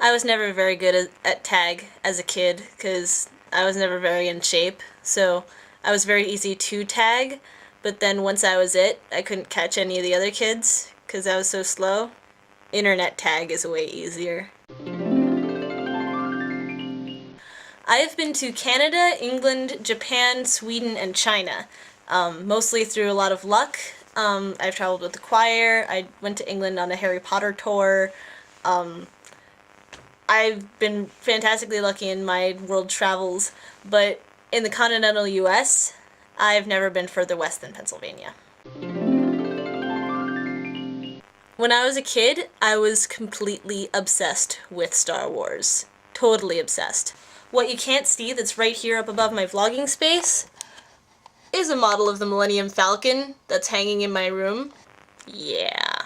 I was never very good at tag as a kid because I was never very in shape, so I was very easy to tag, but then once I was I couldn't catch any of the other kids because I was so slow. Internet tag is way easier. I have been to Canada, England, Japan, Sweden, and China, mostly through a lot of luck. I've traveled with the choir, I went to England on a Harry Potter tour. I've been fantastically lucky in my world travels, but in the continental US, I've never been further west than Pennsylvania. When I was a kid, I was completely obsessed with Star Wars. Totally obsessed. What you can't see that's right here up above my vlogging space is a model of the Millennium Falcon that's hanging in my room. Yeah.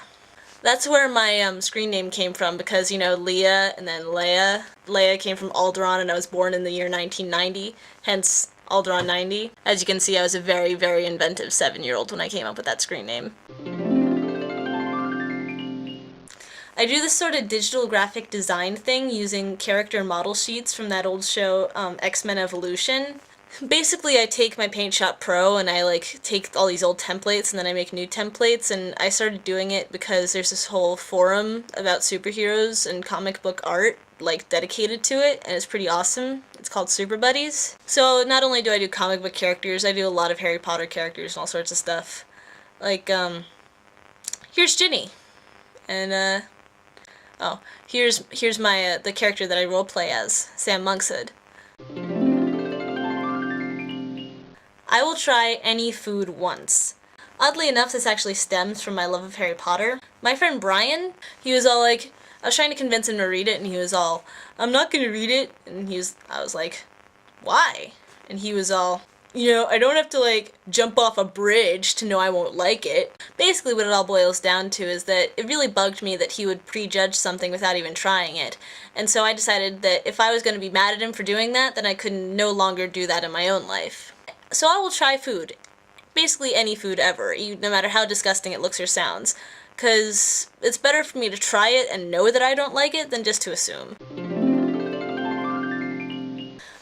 That's where my screen name came from because, you know, Leah and then Leia. Leia came from Alderaan and I was born in the year 1990, hence Alderaan 90. As you can see, I was a very, very inventive 7-year-old when I came up with that screen name. I do this sort of digital graphic design thing using character model sheets from that old show, X-Men Evolution. Basically, I take my Paint Shop Pro and I take all these old templates and then I make new templates, and I started doing it because there's this whole forum about superheroes and comic book art dedicated to it, and it's pretty awesome. It's called Super Buddies. So not only do I do comic book characters, I do a lot of Harry Potter characters and all sorts of stuff. Here's Ginny. And oh, here's my the character that I roleplay as, Sam Monkshood. I will try any food once. Oddly enough, this actually stems from my love of Harry Potter. My friend Brian, he was all like, I was trying to convince him to read it, and he was all, I'm not gonna read it, and I was like, why? And he was all, you know, I don't have to jump off a bridge to know I won't like it. Basically what it all boils down to is that it really bugged me that he would prejudge something without even trying it. And so I decided that if I was going to be mad at him for doing that, then I could no longer do that in my own life. So I will try food. Basically any food ever, no matter how disgusting it looks or sounds. Because it's better for me to try it and know that I don't like it than just to assume.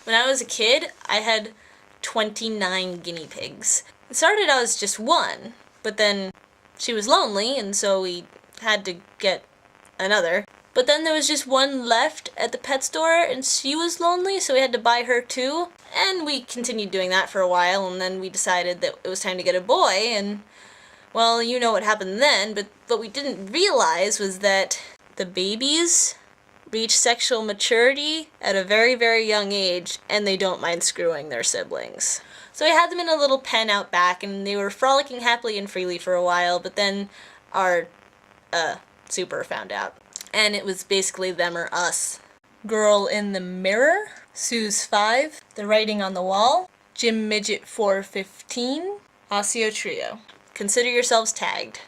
When I was a kid, I had 29 guinea pigs. It started out as just one, but then she was lonely, and so we had to get another. But then there was just one left at the pet store, and she was lonely, so we had to buy her too. And we continued doing that for a while, and then we decided that it was time to get a boy, and, well, you know what happened then, but what we didn't realize was that the babies reach sexual maturity at a very, very young age, and they don't mind screwing their siblings. So we had them in a little pen out back, and they were frolicking happily and freely for a while, but then our, super found out. And it was basically them or us. Girl in the Mirror, Sue's 5, The Writing on the Wall, Jim Midget 415, Osseo Trio. Consider yourselves tagged.